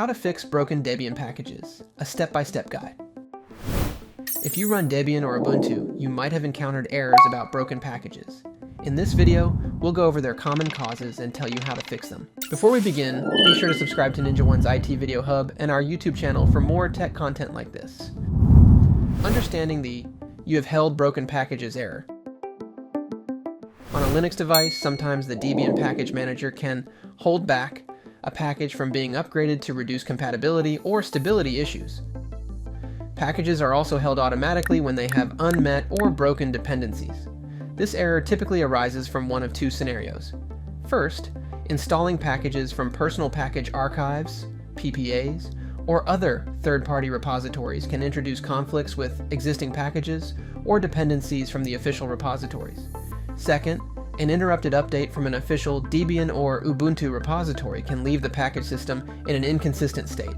How to fix broken Debian packages, a step-by-step guide. If you run Debian or Ubuntu, you might have encountered errors about broken packages. In this video, we'll go over their common causes and tell you how to fix them. Before we begin, be sure to subscribe to NinjaOne's IT Video Hub and our YouTube channel for more tech content like this. Understanding the "you have held broken packages" error. On a Linux device, sometimes the Debian package manager can hold back a package from being upgraded to reduce compatibility or stability issues. Packages are also held automatically when they have unmet or broken dependencies. This error typically arises from one of two scenarios. First, installing packages from personal package archives, PPAs, or other third-party repositories can introduce conflicts with existing packages or dependencies from the official repositories. Second, an interrupted update from an official Debian or Ubuntu repository can leave the package system in an inconsistent state.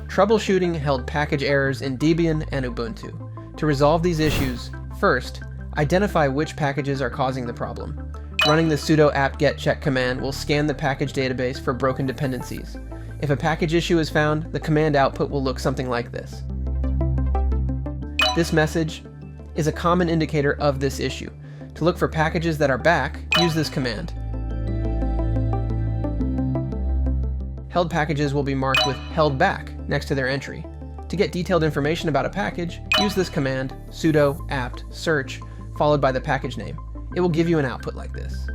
Troubleshooting held package errors in Debian and Ubuntu. To resolve these issues, first, identify which packages are causing the problem. Running the sudo apt-get check command will scan the package database for broken dependencies. If a package issue is found, the command output will look something like this. This message is a common indicator of this issue. To look for packages that are back, use this command. Held packages will be marked with "held back" next to their entry. To get detailed information about a package, use this command sudo apt search followed by the package name. It will give you an output like this.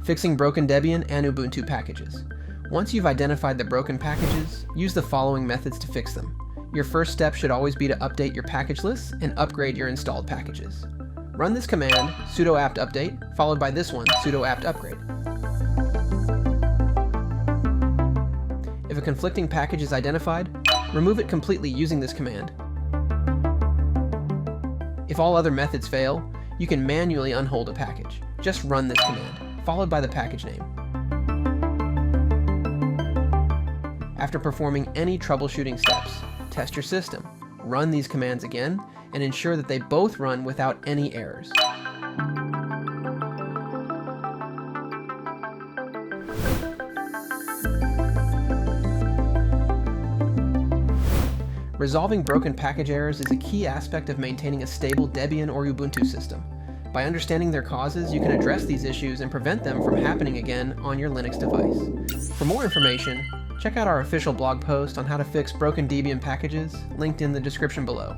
Fixing broken Debian and Ubuntu packages. Once you've identified the broken packages, use the following methods to fix them. Your first step should always be to update your package lists and upgrade your installed packages. Run this command sudo apt update followed by this one sudo apt upgrade. If a conflicting package is identified, remove it completely using this command. If all other methods fail, you can manually unhold a package. Just run this command, followed by the package name. After performing any troubleshooting steps, test your system, run these commands again, and ensure that they both run without any errors. Resolving broken package errors is a key aspect of maintaining a stable Debian or Ubuntu system. By understanding their causes, you can address these issues and prevent them from happening again on your Linux device. For more information, check out our official blog post on how to fix broken Debian packages, linked in the description below.